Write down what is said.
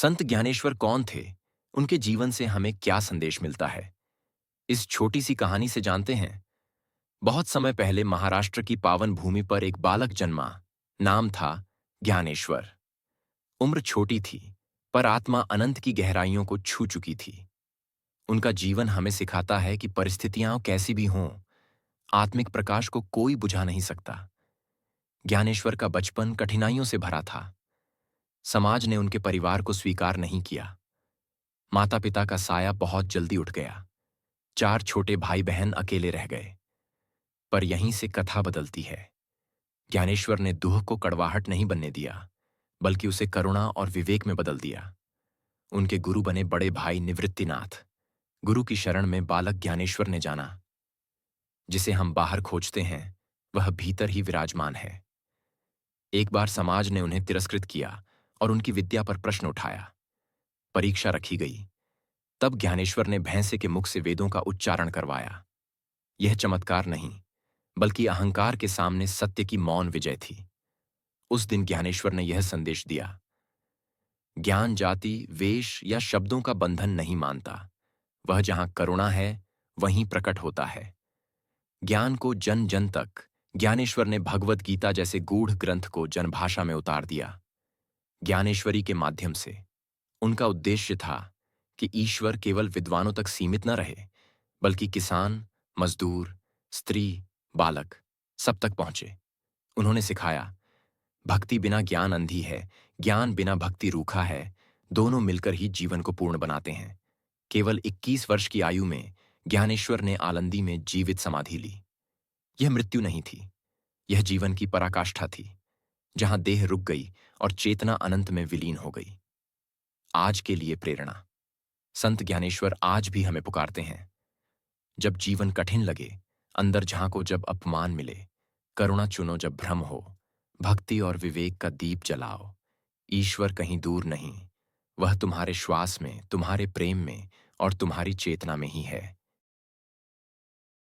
संत ज्ञानेश्वर कौन थे? उनके जीवन से हमें क्या संदेश मिलता है? इस छोटी सी कहानी से जानते हैं। बहुत समय पहले महाराष्ट्र की पावन भूमि पर एक बालक जन्मा। नाम था ज्ञानेश्वर। उम्र छोटी थी, पर आत्मा अनंत की गहराइयों को छू चुकी थी। उनका जीवन हमें सिखाता है कि परिस्थितियां कैसी भी हों, आत्मिक प्रकाश को कोई बुझा नहीं सकता। ज्ञानेश्वर का बचपन कठिनाइयों से भरा था। समाज ने उनके परिवार को स्वीकार नहीं किया। माता पिता का साया बहुत जल्दी उठ गया। 4 छोटे भाई बहन अकेले रह गए। पर यहीं से कथा बदलती है। ज्ञानेश्वर ने दुह को कड़वाहट नहीं बनने दिया, बल्कि उसे करुणा और विवेक में बदल दिया। उनके गुरु बने बड़े भाई निवृत्तिनाथ। गुरु की शरण में बालक ज्ञानेश्वर ने जाना, जिसे हम बाहर खोजते हैं वह भीतर ही विराजमान है। एक बार समाज ने उन्हें तिरस्कृत किया और उनकी विद्या पर प्रश्न उठाया। परीक्षा रखी गई। तब ज्ञानेश्वर ने भैंसे के मुख से वेदों का उच्चारण करवाया। यह चमत्कार नहीं, बल्कि अहंकार के सामने सत्य की मौन विजय थी। उस दिन ज्ञानेश्वर ने यह संदेश दिया, ज्ञान जाति, वेश या शब्दों का बंधन नहीं मानता। वह जहां करुणा है वहीं प्रकट होता है। ज्ञान को जन जन तक ज्ञानेश्वर ने भगवत गीता जैसे गूढ़ ग्रंथ को जनभाषा में उतार दिया। ज्ञानेश्वरी के माध्यम से उनका उद्देश्य था कि ईश्वर केवल विद्वानों तक सीमित न रहे, बल्कि किसान, मजदूर, स्त्री, बालक सब तक पहुंचे। उन्होंने सिखाया, भक्ति बिना ज्ञान अंधी है, ज्ञान बिना भक्ति रूखा है। दोनों मिलकर ही जीवन को पूर्ण बनाते हैं। केवल 21 वर्ष की आयु में ज्ञानेश्वर ने आलंदी में जीवित समाधि ली। यह मृत्यु नहीं थी, यह जीवन की पराकाष्ठा थी, जहां देह रुक गई और चेतना अनंत में विलीन हो गई। आज के लिए प्रेरणा। संत ज्ञानेश्वर आज भी हमें पुकारते हैं। जब जीवन कठिन लगे, अंदर झांको जब अपमान मिले, करुणा चुनो जब भ्रम हो, भक्ति और विवेक का दीप जलाओ। ईश्वर कहीं दूर नहीं, वह तुम्हारे श्वास में, तुम्हारे प्रेम में और तुम्हारी चेतना में ही है।